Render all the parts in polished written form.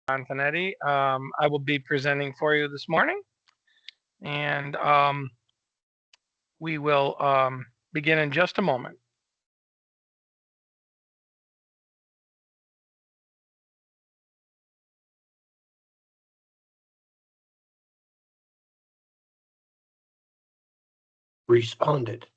Finetti. I will be presenting for you this morning, and we will begin in just a moment. Responded.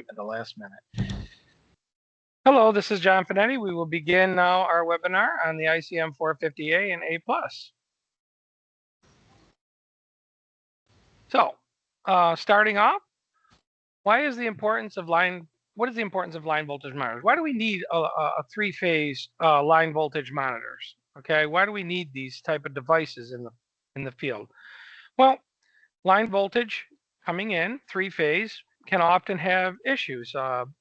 At the last minute. Hello, this is John Finetti. We will begin now our webinar on the ICM450A and A+. So, starting off, what is the importance of line voltage monitors? Why do we need a three-phase line voltage monitors? Okay, why do we need these type of devices in the field? Well, line voltage coming in three-phase can often have issues.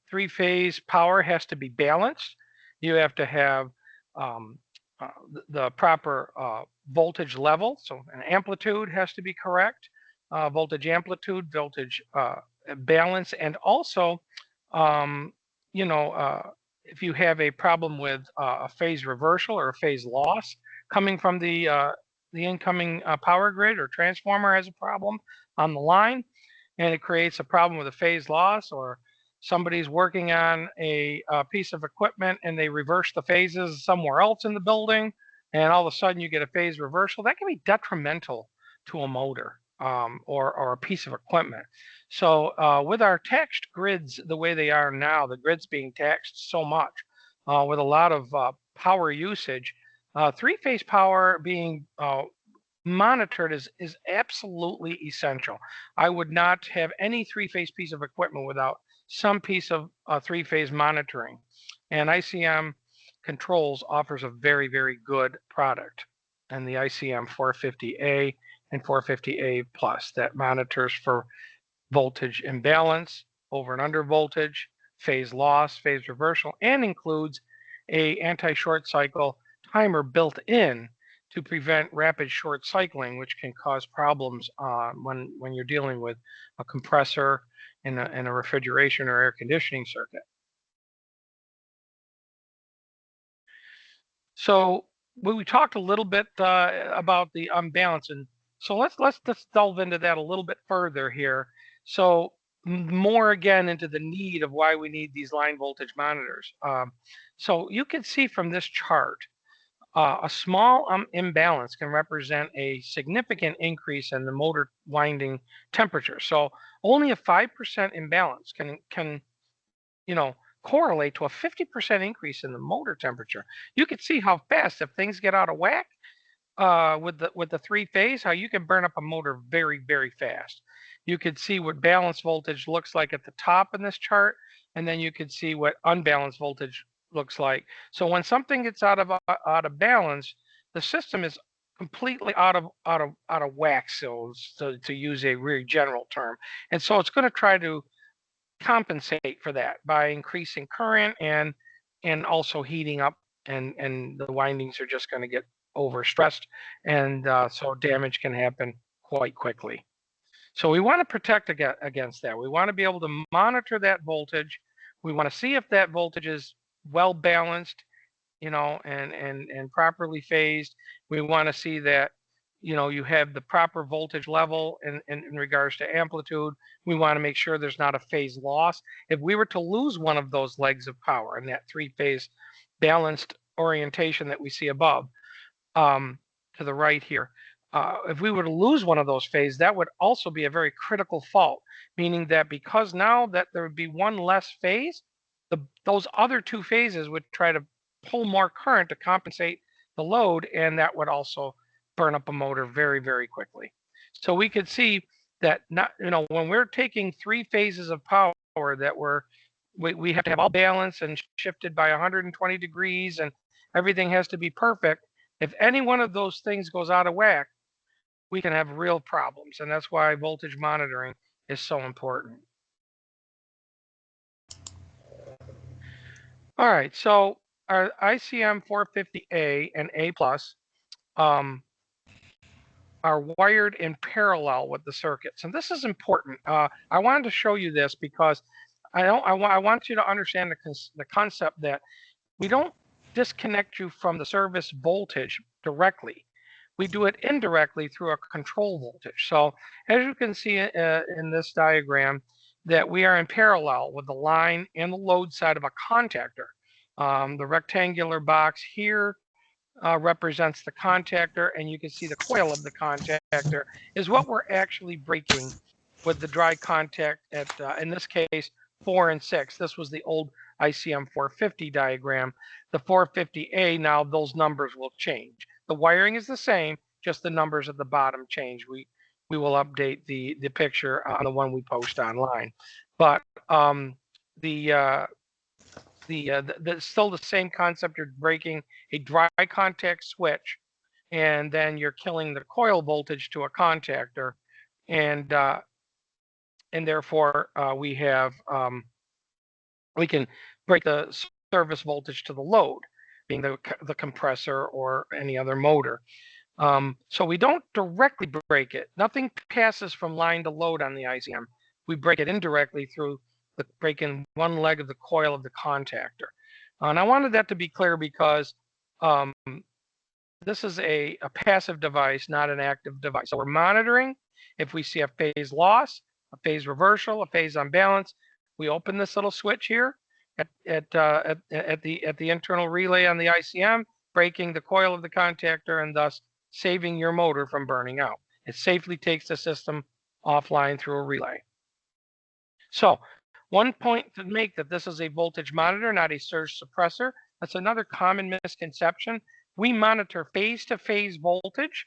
Three-phase power has to be balanced. You have to have the proper voltage level, so an amplitude has to be correct, voltage amplitude, voltage balance, and also, if you have a problem with a phase reversal or a phase loss coming from the incoming power grid or transformer has a problem on the line, and it creates a problem with a phase loss, or somebody's working on a piece of equipment and they reverse the phases somewhere else in the building, and all of a sudden you get a phase reversal, that can be detrimental to a motor or a piece of equipment. So with our taxed grids the way they are now, the grids being taxed so much with a lot of power usage, three-phase power being monitored is absolutely essential. I would not have any three-phase piece of equipment without some piece of three-phase monitoring. And ICM Controls offers a very, very good product, and the ICM450A and 450A Plus that monitors for voltage imbalance, over and under voltage, phase loss, phase reversal, and includes a anti-short cycle timer built in to prevent rapid short cycling, which can cause problems when you're dealing with a compressor in a refrigeration or air conditioning circuit. So we talked a little bit about the unbalance, and so let's delve into that a little bit further here. So more again into the need of why we need these line voltage monitors. So you can see from this chart, a small imbalance can represent a significant increase in the motor winding temperature. So only a 5% imbalance can correlate to a 50% increase in the motor temperature. You can see how fast, if things get out of whack with the three-phase, how you can burn up a motor very, very fast. You could see what balanced voltage looks like at the top in this chart, and then you could see what unbalanced voltage looks like. So when something gets out of balance, the system is completely out of whack, so to use a very general term. And so it's going to try to compensate for that by increasing current and also heating up, and the windings are just going to get overstressed, and so damage can happen quite quickly. So we want to protect against that. We want to be able to monitor that voltage. We want to see if that voltage is well balanced, and properly phased. We want to see that, you have the proper voltage level in regards to amplitude. We want to make sure there's not a phase loss. If we were to lose one of those legs of power in that three-phase balanced orientation that we see above, to the right here, if we were to lose one of those phases, that would also be a very critical fault, meaning that because now that there would be one less phase, those other two phases would try to pull more current to compensate the load, and that would also burn up a motor very, very quickly. So we could see that when we're taking three phases of power that we have to have all balanced and shifted by 120 degrees, and everything has to be perfect. If any one of those things goes out of whack, we can have real problems. And that's why voltage monitoring is so important. All right, so our ICM450A and A plus are wired in parallel with the circuits. And this is important. I wanted to show you this because I want you to understand the concept that we don't disconnect you from the service voltage directly. We do it indirectly through a control voltage. So as you can see in this diagram, that we are in parallel with the line and the load side of a contactor. The rectangular box here represents the contactor, and you can see the coil of the contactor is what we're actually breaking with the dry contact at, in this case, 4 and 6. This was the old ICM 450 diagram. The 450A, now those numbers will change. The wiring is the same, just the numbers at the bottom change. We will update the picture on the one we post online. But still the same concept. You're breaking a dry contact switch, and then you're killing the coil voltage to a contactor, and therefore we can break the service voltage to the load, being the compressor or any other motor. So we don't directly break it. Nothing passes from line to load on the ICM. We break it indirectly through breaking one leg of the coil of the contactor. And I wanted that to be clear because this is a passive device, not an active device. So we're monitoring. If we see a phase loss, a phase reversal, a phase unbalance, we open this little switch here at the internal relay on the ICM, breaking the coil of the contactor and thus saving your motor from burning out. It safely takes the system offline through a relay. So one point to make that this is a voltage monitor, not a surge suppressor. That's another common misconception. We monitor phase-to-phase voltage,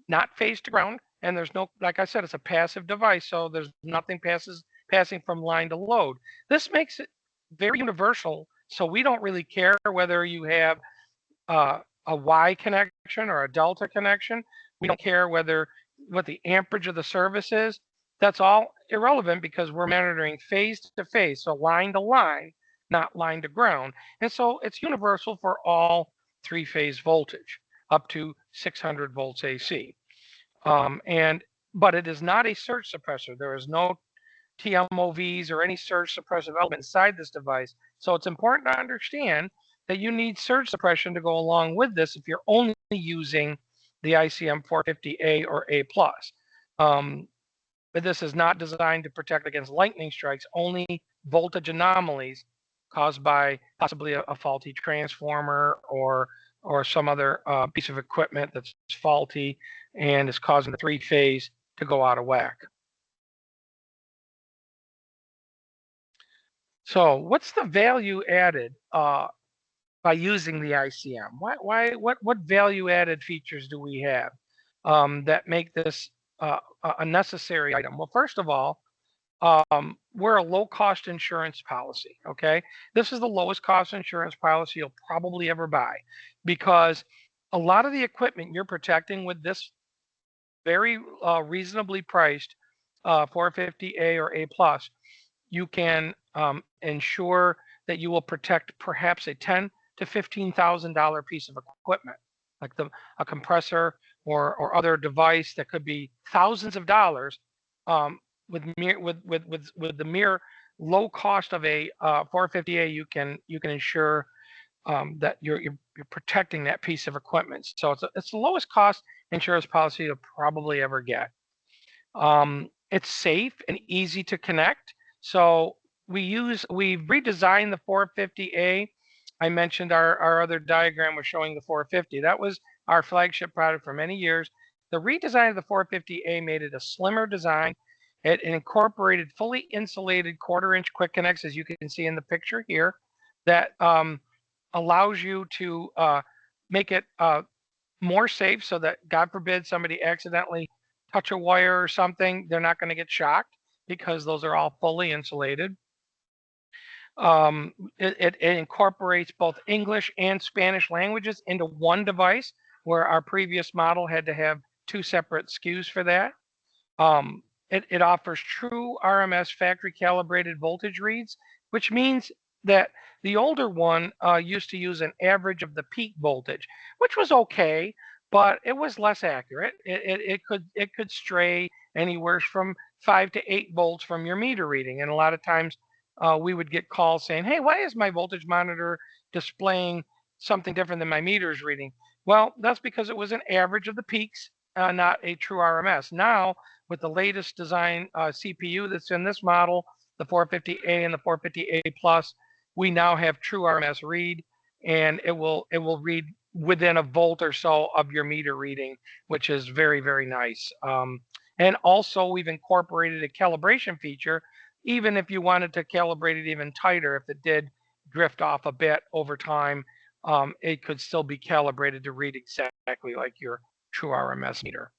not phase to ground. And there's no, like I said, it's a passive device, so there's nothing passing from line to load. This makes it very universal, so we don't really care whether you have a Y connection or a delta connection. We don't care what the amperage of the service is. That's all irrelevant because we're monitoring phase to phase, so line to line, not line to ground. And so it's universal for all three-phase voltage up to 600 volts AC. But it is not a surge suppressor. There is no TMOVs or any surge suppressive element inside this device. So it's important to understand that you need surge suppression to go along with this if you're only using the ICM450A or A+. But this is not designed to protect against lightning strikes, only voltage anomalies caused by possibly a faulty transformer or some other piece of equipment that's faulty and is causing the three-phase to go out of whack. So what's the value added by using the ICM? What value added features do we have that make this a necessary item? Well, first of all, we're a low cost insurance policy. Okay, this is the lowest cost insurance policy you'll probably ever buy, because a lot of the equipment you're protecting with this very reasonably priced 450A or A+, you can ensure that you will protect perhaps a $10,000 to $15,000 piece of equipment, like a compressor or other device that could be thousands of dollars. With the mere low cost of a 450A, you can ensure that you're protecting that piece of equipment. So it's the lowest cost insurance policy you'll probably ever get. It's safe and easy to connect. So we've redesigned the 450A. I mentioned our other diagram was showing the 450. That was our flagship product for many years. The redesign of the 450A made it a slimmer design. It incorporated fully insulated 1/4-inch quick connects, as you can see in the picture here, that allows you to make it more safe, so that, God forbid, somebody accidentally touch a wire or something, they're not going to get shocked because those are all fully insulated. It incorporates both English and Spanish languages into one device, where our previous model had to have two separate SKUs for that. It offers true RMS factory calibrated voltage reads, which means that the older one used to use an average of the peak voltage, which was okay, but it was less accurate. It could stray anywhere from 5 to 8 volts from your meter reading, and a lot of times we would get calls saying, "Hey, why is my voltage monitor displaying something different than my meter's reading?" Well, that's because it was an average of the peaks, not a true RMS. Now, with the latest design CPU that's in this model, the 450A and the 450A Plus, we now have true RMS read, and it will read within a volt or so of your meter reading, which is very, very nice. And also, we've incorporated a calibration feature, even if you wanted to calibrate it even tighter, if it did drift off a bit over time, it could still be calibrated to read exactly like your true RMS meter.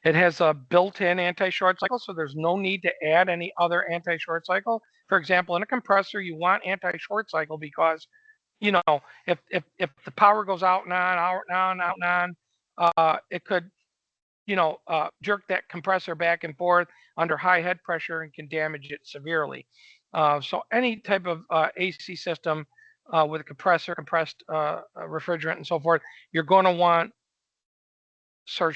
It has a built-in anti-short cycle, so there's no need to add any other anti-short cycle. For example, in a compressor, you want anti-short cycle because, you know, if the power goes out and on, out and on, out and on, it could, jerk that compressor back and forth under high head pressure and can damage it severely. So any type of AC system with a compressor, compressed refrigerant, and so forth, you're going to want you're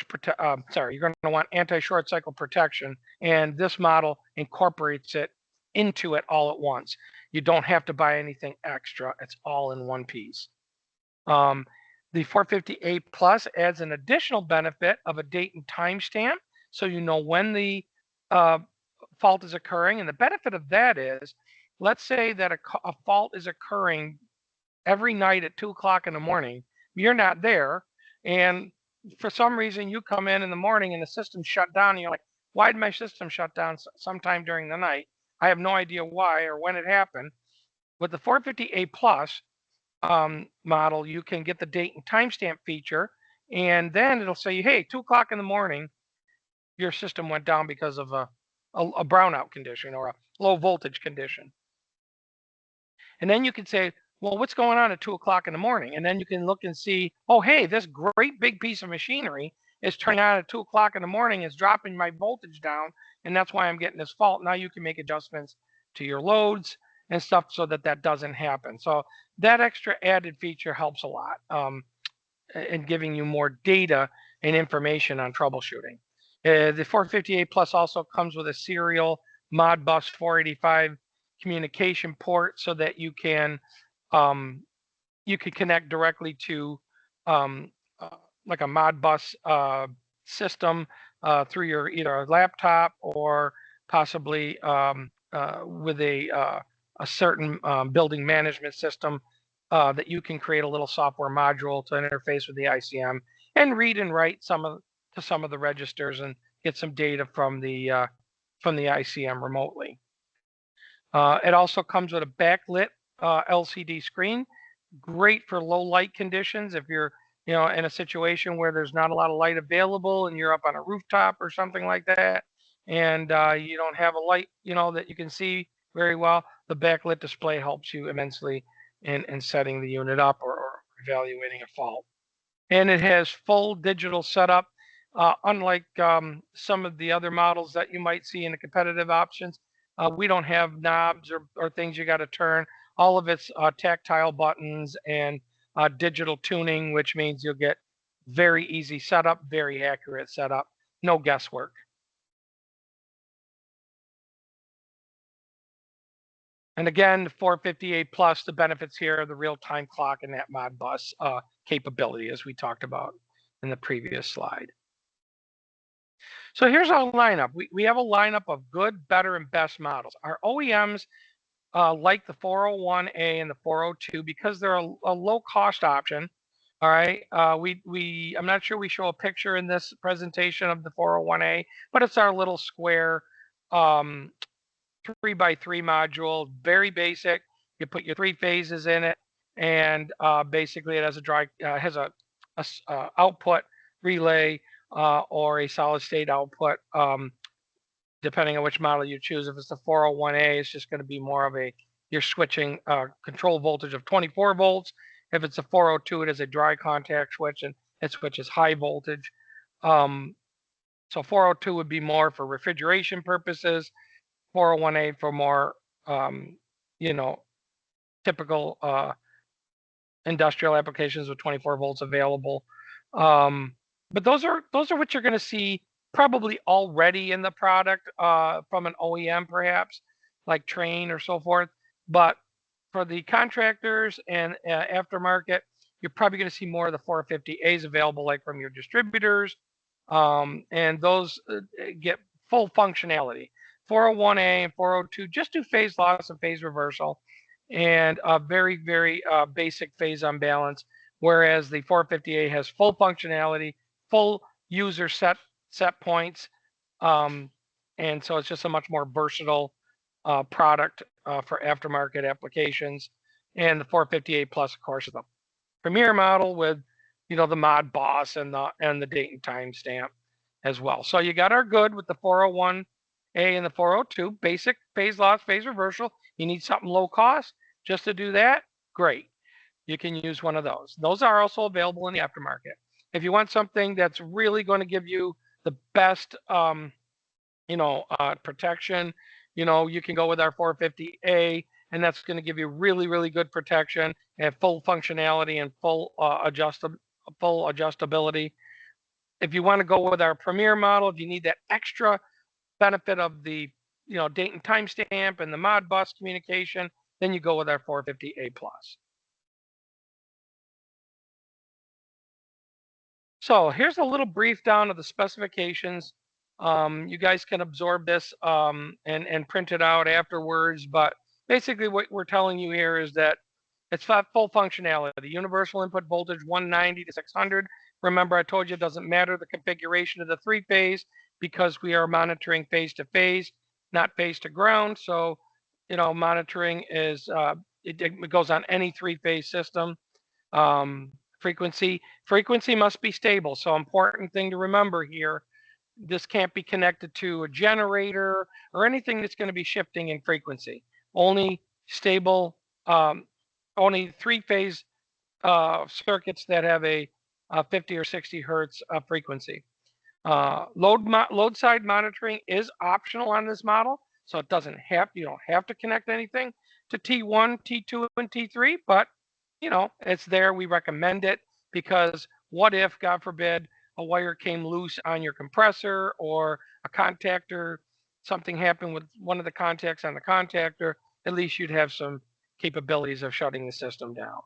going to want anti-short cycle protection, and this model incorporates it into it all at once. You don't have to buy anything extra. It's all in one piece. The 450A Plus adds an additional benefit of a date and time stamp, so you know when the fault is occurring. And the benefit of that is, let's say that a fault is occurring every night at 2 o'clock in the morning. You're not there, and for some reason you come in the morning and the system shut down, and you're like, why did my system shut down sometime during the night? I have no idea why or when it happened. With the 450A Plus model, you can get the date and timestamp feature, and then it'll say, hey, 2 o'clock in the morning, your system went down because of a brownout condition or a low voltage condition. And then you can say, well, what's going on at 2 o'clock in the morning? And then you can look and see, oh, hey, this great big piece of machinery is turning on at 2 o'clock in the morning, is dropping my voltage down, and that's why I'm getting this fault. Now you can make adjustments to your loads and stuff so that that doesn't happen. So that extra added feature helps a lot in giving you more data and information on troubleshooting. The 450A Plus also comes with a serial Modbus 485 communication port, so that you can connect directly to like a Modbus system through your either a laptop or possibly with a certain building management system that you can create a little software module to interface with the ICM and read and write some of the registers and get some data from the ICM remotely. It also comes with a backlit LCD screen, great for low light conditions. If you're in a situation where there's not a lot of light available and you're up on a rooftop or something like that, and you don't have a light that you can see very well, the backlit display helps you immensely in setting the unit up or evaluating a fault. And it has full digital setup, unlike some of the other models that you might see in the competitive options. We don't have knobs or things you got to turn. All of it's tactile buttons and digital tuning, which means you'll get very easy setup, very accurate setup, no guesswork. And again, 450A Plus, the benefits here are the real-time clock and that Modbus capability, as we talked about in the previous slide. So here's our lineup. We have a lineup of good, better, and best models. Our OEMs like the 401A and the 402 because they're a low-cost option. All right. I'm not sure we show a picture in this presentation of the 401A, but it's our little square 3x3 module, very basic. You put your 3 phases in it, and basically it has a output relay or a solid state output, depending on which model you choose. If it's the 401A, it's just going to be more of you're switching control voltage of 24 volts. If it's a 402, it is a dry contact switch, and it switches high voltage. So 402 would be more for refrigeration purposes, 401A for more, typical industrial applications with 24 volts available. But those are what you're going to see probably already in the product from an OEM, perhaps like Train or so forth. But for the contractors and aftermarket, you're probably going to see more of the 450As available, like from your distributors, and those get full functionality. 401A and 402 just do phase loss and phase reversal, and a very, very basic phase unbalance, whereas the 450A has full functionality, full user set points, and so it's just a much more versatile product for aftermarket applications. And the 450A Plus, of course, is the premier model with, the mod boss and the date and time stamp as well. So you got our good with the 401A and the 402, basic phase loss, phase reversal. You need something low cost just to do that, great. You can use one of those. Those are also available in the aftermarket. If you want something that's really going to give you the best, protection, you can go with our 450A, and that's going to give you really, really good protection and full functionality and full adjustability. If you want to go with our premier model, if you need that extra benefit of the date and time stamp and the mod bus communication, then you go with our 450A Plus. So here's a little brief down of the specifications. You guys can absorb this and print it out afterwards, but basically what we're telling you here is that it's full functionality. Universal input voltage 190 to 600. Remember, I told you it doesn't matter the configuration of the three-phase because we are monitoring phase to phase, not phase to ground. So, monitoring is it goes on any three-phase system. Frequency must be stable. So important thing to remember here, this can't be connected to a generator or anything that's going to be shifting in frequency. Only stable, only three-phase circuits that have a 50 or 60 hertz frequency. Load side monitoring is optional on this model, so you don't have to connect anything to T1, T2, and T3, but it's there. We recommend it because what if, God forbid, a wire came loose on your compressor or a contactor, something happened with one of the contacts on the contactor, at least you'd have some capabilities of shutting the system down,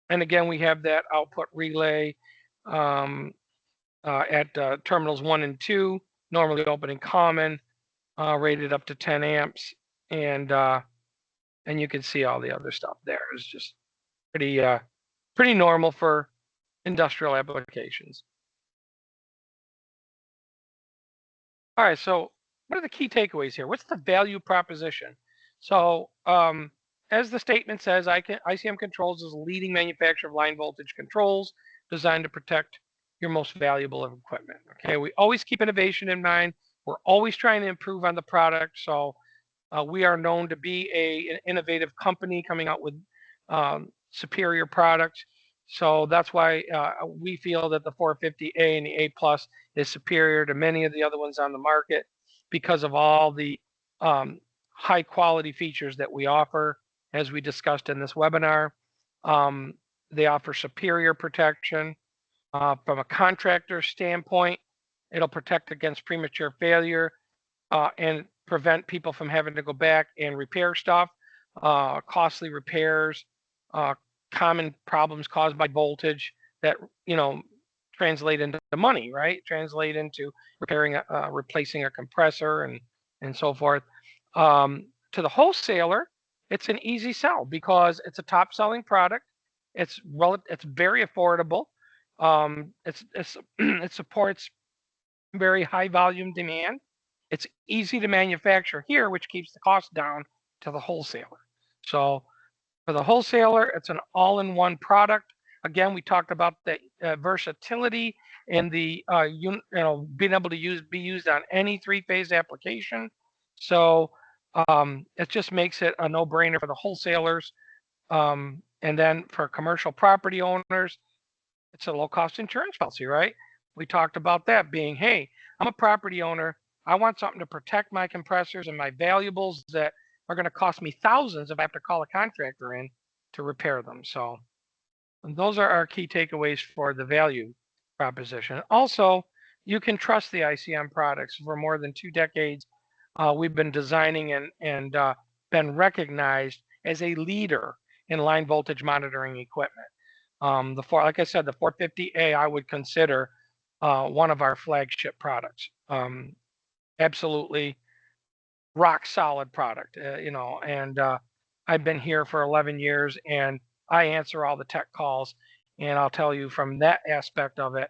and again, we have that output relay at terminals 1 and 2, normally open in common, rated up to 10 amps, and you can see all the other stuff there. It's just pretty normal for industrial applications. All right, so what are the key takeaways here? What's the value proposition? So as the statement says, ICM Controls is a leading manufacturer of line voltage controls designed to protect your most valuable equipment. Okay, we always keep innovation in mind. We're always trying to improve on the product. So we are known to be an innovative company coming out with superior products. So that's why we feel that the 450A and the A Plus is superior to many of the other ones on the market because of all the high quality features that we offer, as we discussed in this webinar. They offer superior protection. From a contractor standpoint, it'll protect against premature failure and prevent people from having to go back and repair stuff, costly repairs, common problems caused by voltage that translate into money, right? Translate into replacing a compressor and so forth. To the wholesaler, it's an easy sell because it's a top selling product. It's very affordable. It supports very high volume demand. It's easy to manufacture here, which keeps the cost down to the wholesaler. So for the wholesaler, it's an all-in-one product. Again, we talked about the versatility and the being able to be used on any three-phase application. So it just makes it a no-brainer for the wholesalers. And then for commercial property owners, It's a low-cost insurance policy, right? We talked about that being, hey, I'm a property owner. I want something to protect my compressors and my valuables that are going to cost me thousands if I have to call a contractor in to repair them. So those are our key takeaways for the value proposition. Also, you can trust the ICM products. For more than 2 decades, we've been designing and been recognized as a leader in line voltage monitoring equipment. Like I said, the 450A I would consider one of our flagship products. Absolutely rock solid product, and I've been here for 11 years and I answer all the tech calls. And I'll tell you from that aspect of it,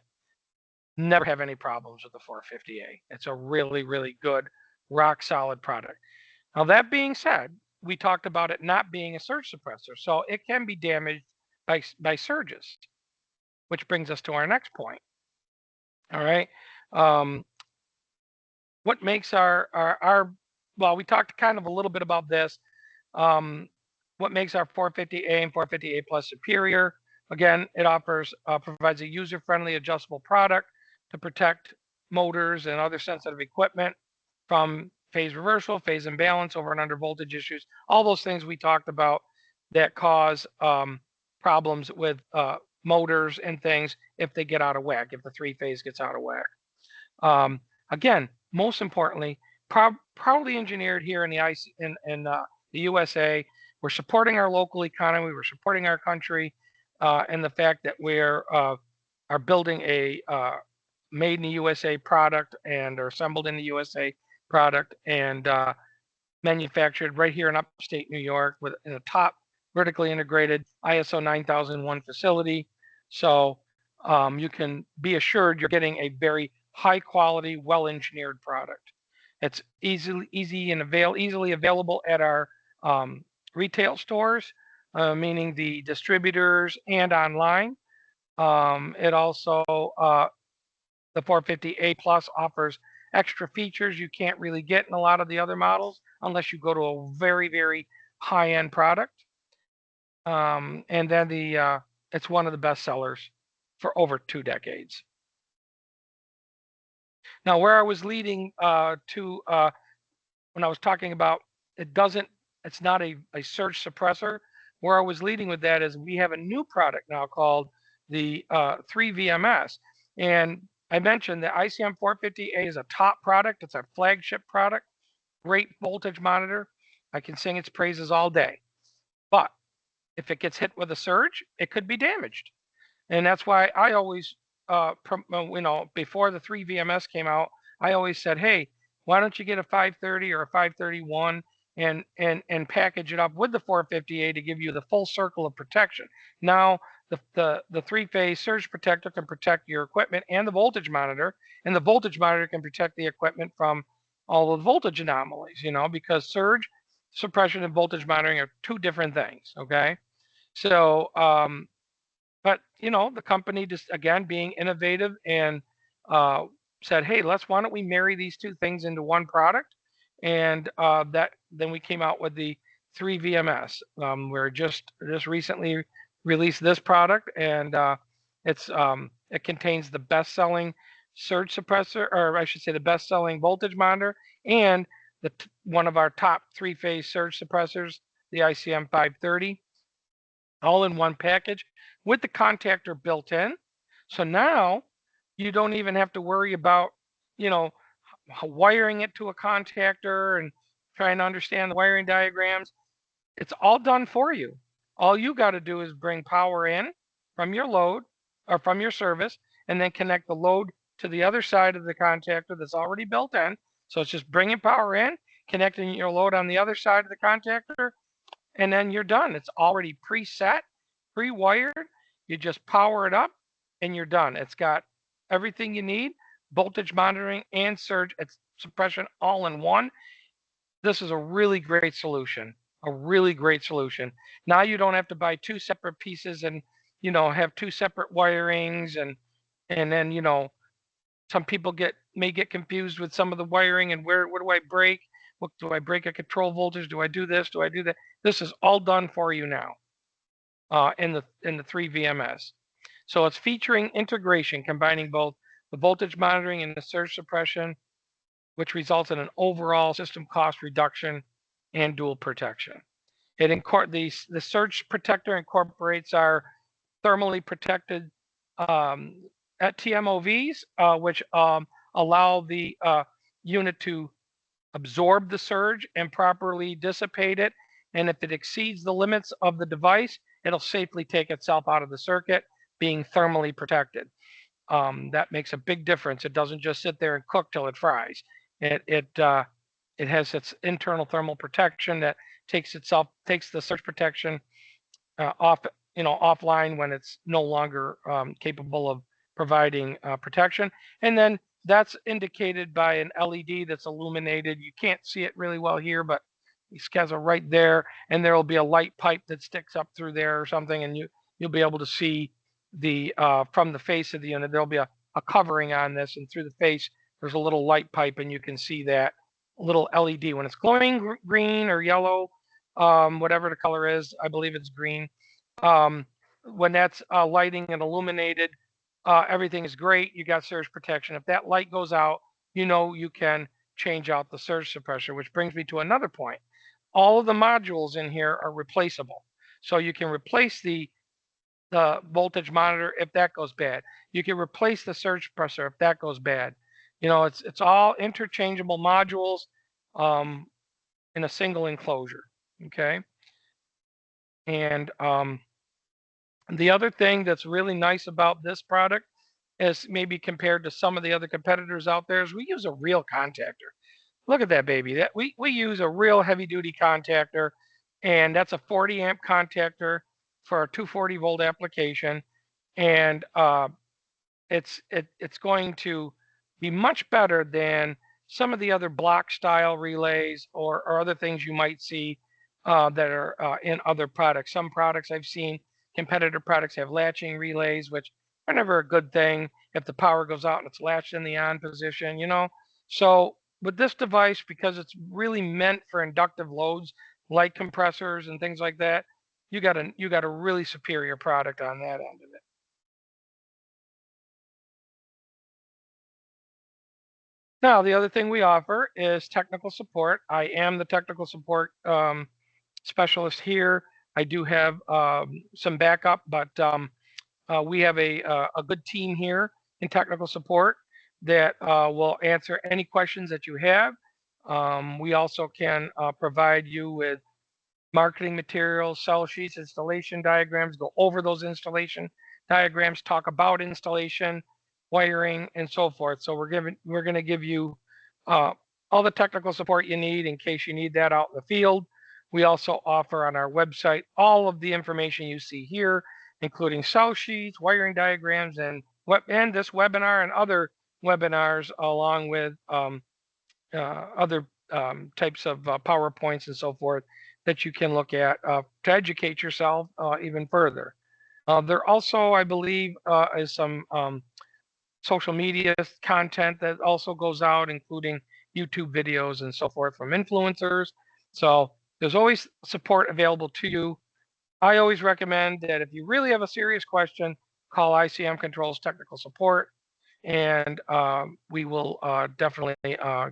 never have any problems with the 450A. It's a really, really good, rock solid product. Now, that being said, we talked about it not being a surge suppressor, so it can be damaged by surges, which brings us to our next point. All right. Um, what makes our well, we talked kind of a little bit about this. Um, what makes our 450A and 450A Plus superior? Again, it provides a user-friendly adjustable product to protect motors and other sensitive equipment from phase reversal, phase imbalance, over and under voltage issues, all those things we talked about that cause problems with motors and things if they get out of whack, if the three-phase gets out of whack. Again, most importantly, proudly engineered here in the USA. We're supporting our local economy. We're supporting our country, and the fact that we're are building a made in the USA product and are assembled in the USA product and manufactured right here in upstate New York with in a top vertically integrated ISO 9001 facility. So you can be assured you're getting a very high quality, well engineered product. It's easily available at our retail stores, meaning the distributors, and online. It also the 450A Plus offers extra features you can't really get in a lot of the other models unless you go to a very, very high-end product. And then it's one of the best sellers for over 2 decades. Now, where I was leading to when I was talking about it's not a surge suppressor. Where I was leading with that is we have a new product now called the 3VMS. And I mentioned that ICM450A is a top product. It's our flagship product. Great voltage monitor. I can sing its praises all day. But if it gets hit with a surge, it could be damaged. And that's why I always, before the 3VMS came out, I always said, hey, why don't you get a 530 or a 531 and package it up with the 450A to give you the full circle of protection. Now, the three-phase surge protector can protect your equipment and the voltage monitor, and the voltage monitor can protect the equipment from all the voltage anomalies, because surge suppression and voltage monitoring are two different things, okay? So, but the company just again being innovative and said, hey, why don't we marry these two things into one product? And then we came out with the 3VMS. We're just recently released this product, and it contains the best-selling surge suppressor, or I should say the best-selling voltage monitor, and one of our top three-phase surge suppressors, the ICM530, all in one package with the contactor built in. So now you don't even have to worry about, wiring it to a contactor and trying to understand the wiring diagrams. It's all done for you. All you got to do is bring power in from your load or from your service, and then connect the load to the other side of the contactor that's already built in. So it's just bringing power in, connecting your load on the other side of the contactor, and then you're done. It's already preset, pre-wired. You just power it up and you're done. It's got everything you need, voltage monitoring and surge suppression all in one. This is a really great solution, Now you don't have to buy two separate pieces and, have two separate wirings and then, some people may get confused with some of the wiring and what do I break? What do I break a control voltage? Do I do this? Do I do that? This is all done for you now in the 3VMS. So it's featuring integration, combining both the voltage monitoring and the surge suppression, which results in an overall system cost reduction and dual protection. The surge protector incorporates our thermally protected at TMOVs, which allow the unit to absorb the surge and properly dissipate it. And if it exceeds the limits of the device, it'll safely take itself out of the circuit, being thermally protected. That makes a big difference. It doesn't just sit there and cook till it fries. It has its internal thermal protection that takes the surge protection offline when it's no longer capable of providing protection. And then that's indicated by an LED that's illuminated. You can't see it really well here, but these guys are right there, and there will be a light pipe that sticks up through there or something, and you'll be able to see the from the face of the unit. There'll be a covering on this, and through the face there's a little light pipe, and you can see that little LED when it's glowing green or yellow, whatever the color is. I believe it's green. When that's lighting and illuminated, everything is great. You got surge protection. If that light goes out, you can change out the surge suppressor, which brings me to another point. All of the modules in here are replaceable. So you can replace the voltage monitor if that goes bad. You can replace the surge suppressor if that goes bad. It's all interchangeable modules in a single enclosure. Okay. And the other thing that's really nice about this product is, maybe compared to some of the other competitors out there, is we use a real contactor. Look at that baby. That we use a real heavy duty contactor, and that's a 40 amp contactor for a 240 volt application. And it's going to be much better than some of the other block style relays or other things you might see that are in other products. Some products I've seen, competitor products, have latching relays, which are never a good thing if the power goes out and it's latched in the on position, So with this device, because it's really meant for inductive loads like compressors and things like that, you got a really superior product on that end of it. Now, the other thing we offer is technical support. I am the technical support specialist here. I do have some backup, but we have a good team here in technical support that will answer any questions that you have. We also can provide you with marketing materials, sell sheets, installation diagrams, go over those installation diagrams, talk about installation, wiring, and so forth. So we're going to give you all the technical support you need in case you need that out in the field. We also offer on our website all of the information you see here, including sell sheets, wiring diagrams, and this webinar and other webinars, along with other types of PowerPoints and so forth that you can look at to educate yourself even further. There also, I believe, is some social media content that also goes out, including YouTube videos and so forth from influencers. So there's always support available to you. I always recommend that if you really have a serious question, call ICM Controls Technical Support, and we will definitely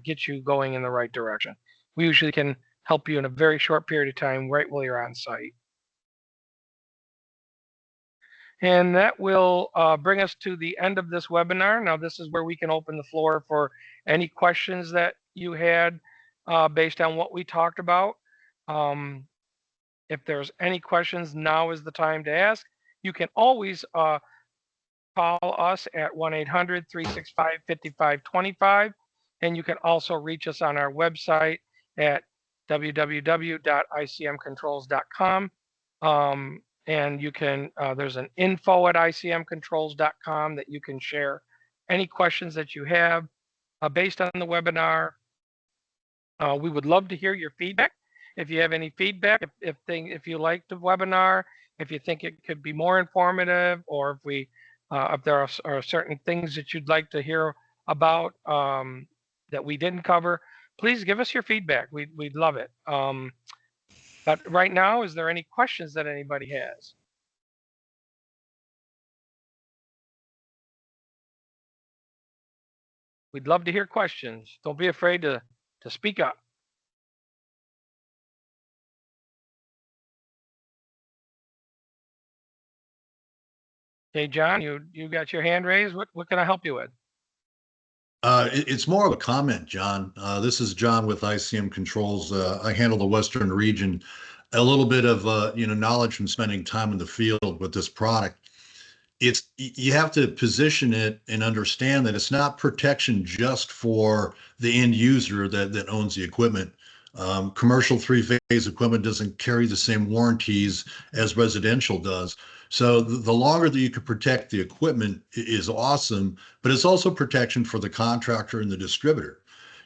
get you going in the right direction. We usually can help you in a very short period of time, right while you're on site. And that will bring us to the end of this webinar. Now, this is where we can open the floor for any questions that you had based on what we talked about. If there's any questions, now is the time to ask. You can always call us at 1-800-365-5525. And you can also reach us on our website at www.icmcontrols.com. And you can, there's an info@icmcontrols.com that you can share any questions that you have based on the webinar. We would love to hear your feedback. If you have any feedback, if you liked the webinar, if you think it could be more informative, or if there are certain things that you'd like to hear about that we didn't cover, please give us your feedback. We'd love it. But right now, is there any questions that anybody has? We'd love to hear questions. Don't be afraid to speak up. Okay, John, you got your hand raised. What can I help you with? It's more of a comment, John. This is John with ICM Controls. I handle the Western region. A little bit of knowledge from spending time in the field with this product. You have to position it and understand that it's not protection just for the end user that owns the equipment. Commercial three-phase equipment doesn't carry the same warranties as residential does. So the longer that you can protect the equipment is awesome, but it's also protection for the contractor and the distributor.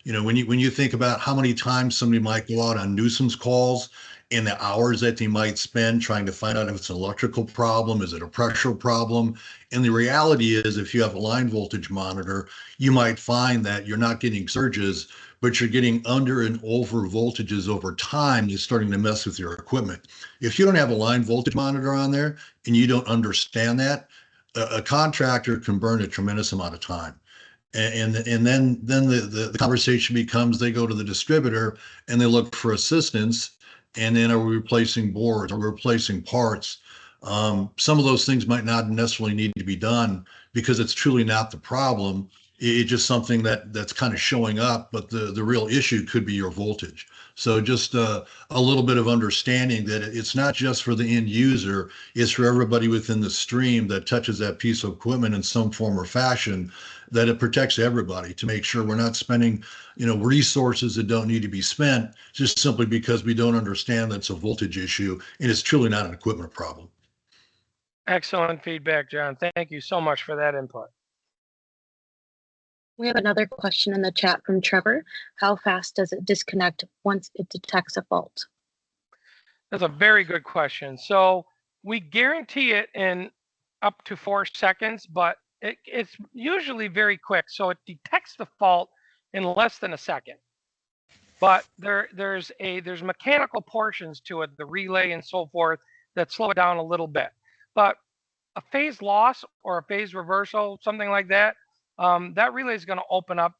When you think about how many times somebody might go out on nuisance calls and the hours that they might spend trying to find out if it's an electrical problem, is it a pressure problem? And the reality is, if you have a line voltage monitor, you might find that you're not getting surges, but you're getting under and over voltages over time. You're starting to mess with your equipment. If you don't have a line voltage monitor on there and you don't understand that, a contractor can burn a tremendous amount of time. And then the conversation becomes they go to the distributor and they look for assistance. And then are we replacing boards? Are we replacing parts? Some of those things might not necessarily need to be done because it's truly not the problem. It's just something that's kind of showing up, but the real issue could be your voltage. So just a little bit of understanding that it's not just for the end user, it's for everybody within the stream that touches that piece of equipment in some form or fashion, that it protects everybody to make sure we're not spending, resources that don't need to be spent just simply because we don't understand that's a voltage issue and it's truly not an equipment problem. Excellent feedback, John. Thank you so much for that input. We have another question in the chat from Trevor. How fast does it disconnect once it detects a fault? That's a very good question. So we guarantee it in up to 4 seconds, but it's usually very quick. So it detects the fault in less than a second. But there's mechanical portions to it, the relay and so forth, that slow it down a little bit. But a phase loss or a phase reversal, something like that, that relay is going to open up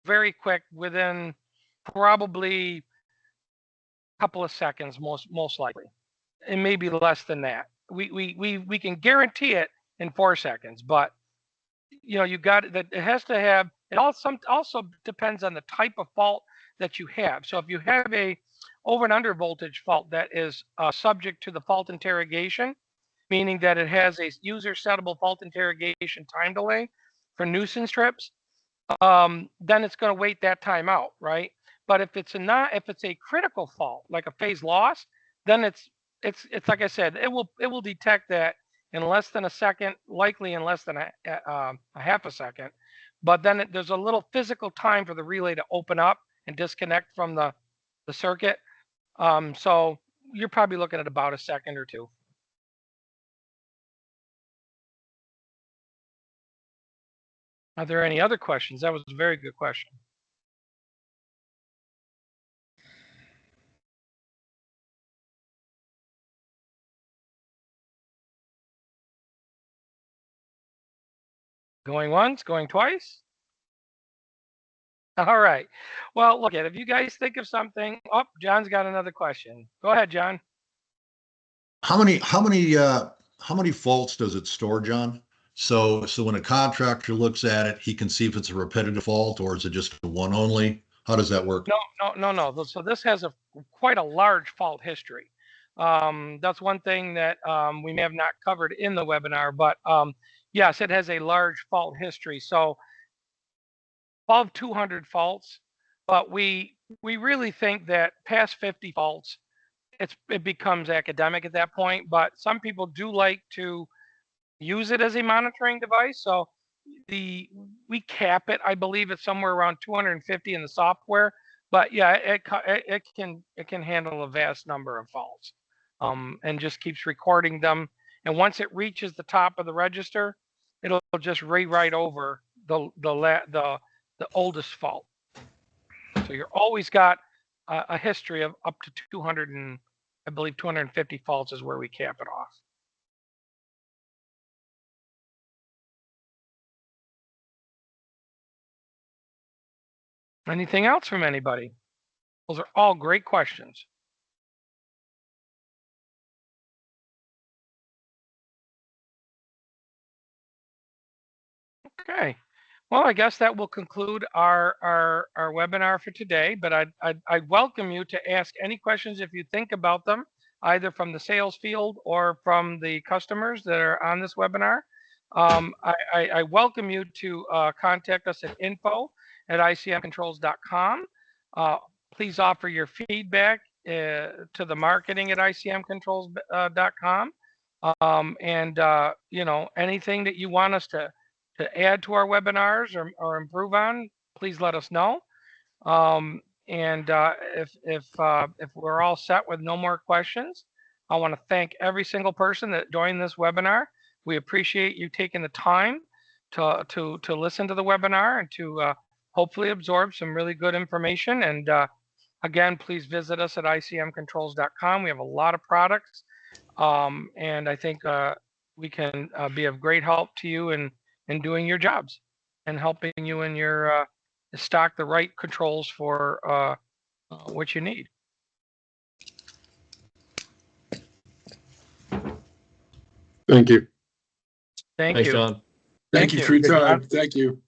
very quick within probably a couple of seconds, most likely. It may be less than that. We can guarantee it in 4 seconds, but you got that. It has to have. It also depends on the type of fault that you have. So if you have a over and under voltage fault that is subject to the fault interrogation, meaning that it has a user settable fault interrogation time delay for nuisance trips, then it's going to wait that time out, right? But if it's a critical fault like a phase loss, then it's like I said, it will detect that in less than a second, likely in less than a half a second. But then there's a little physical time for the relay to open up and disconnect from the circuit. So you're probably looking at about a second or two. Are there any other questions? That was a very good question. Going once, going twice. All right. Well, look at if you guys think of something. Oh, John's got another question. Go ahead, John. How many faults does it store, John? So when a contractor looks at it, he can see if it's a repetitive fault or is it just a one only? How does that work? No. So this has quite a large fault history. That's one thing that we may have not covered in the webinar, but yes, it has a large fault history. So above 200 faults, but we really think that past 50 faults, it becomes academic at that point. But some people do like to use it as a monitoring device. So we cap it, I believe it's somewhere around 250 in the software. But yeah, it can handle a vast number of faults, and just keeps recording them. And once it reaches the top of the register, it'll just rewrite over the oldest fault. So you're always got a history of up to 200 and I believe 250 faults is where we cap it off. Anything else from anybody? Those are all great questions. Okay. Well, I guess that will conclude our webinar for today, but I'd welcome you to ask any questions if you think about them, either from the sales field or from the customers that are on this webinar. I welcome you to contact us at info@icmcontrols.com. Please offer your feedback to the marketing at icmcontrols.com. And you know, anything that you want us to add to our webinars or improve on, please let us know. And if we're all set with no more questions, I want to thank every single person that joined this webinar. We appreciate you taking the time to listen to the webinar and to hopefully absorb some really good information. And again, please visit us at icmcontrols.com. We have a lot of products, and I think we can be of great help to you in doing your jobs and helping you in your stock the right controls for what you need. Thank you. Thank Thanks, you. John. Thank you for your time. Thank you.